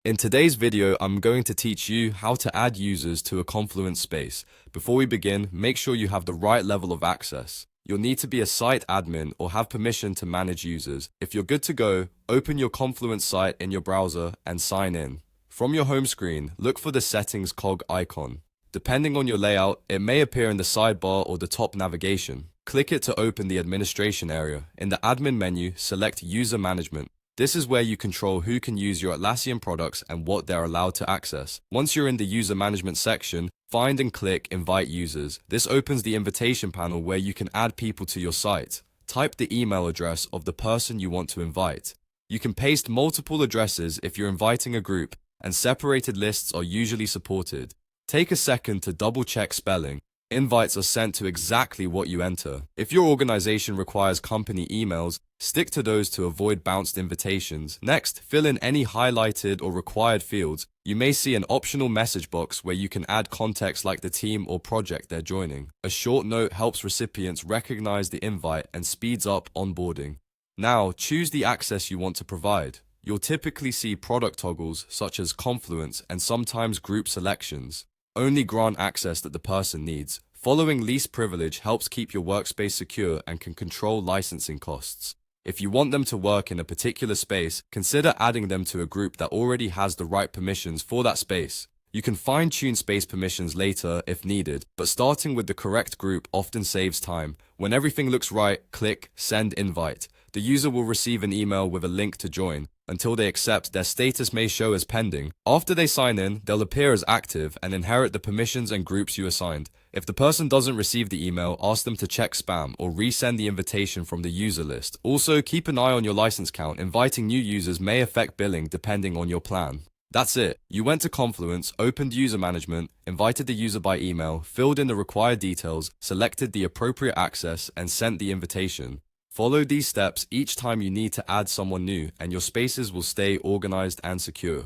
In today's video, I'm going to teach you how to add users to a Confluence space. Before we begin, make sure you have the right level of access. You'll need to be a site admin or have permission to manage users. If you're good to go, open your Confluence site in your browser and sign in. From your home screen, look for the settings cog icon. Depending on your layout, it may appear in the sidebar or the top navigation. Click it to open the administration area. In the admin menu, select User Management. This is where you control who can use your Atlassian products and what they're allowed to access. Once you're in the user management section, find and click Invite Users. This opens the invitation panel where you can add people to your site. Type the email address of the person you want to invite. You can paste multiple addresses if you're inviting a group, and separated lists are usually supported. Take a second to double check spelling. Invites are sent to exactly what you enter. If your organization requires company emails, stick to those to avoid bounced invitations. Next, fill in any highlighted or required fields. You may see an optional message box where you can add context like the team or project they're joining. A short note helps recipients recognize the invite and speeds up onboarding. Now, choose the access you want to provide. You'll typically see product toggles such as Confluence and sometimes group selections. Only grant access that the person needs. Following least privilege helps keep your workspace secure and can control licensing costs. If you want them to work in a particular space, consider adding them to a group that already has the right permissions for that space. You can fine-tune space permissions later if needed, but starting with the correct group often saves time. When everything looks right, click Send Invite. The user will receive an email with a link to join. Until they accept, their status may show as pending. After they sign in, they'll appear as active and inherit the permissions and groups you assigned. If the person doesn't receive the email, ask them to check spam or resend the invitation from the user list. Also, keep an eye on your license count. Inviting new users may affect billing depending on your plan. That's it. You went to Confluence, opened user management, invited the user by email, filled in the required details, selected the appropriate access, and sent the invitation. Follow these steps each time you need to add someone new, and your spaces will stay organized and secure.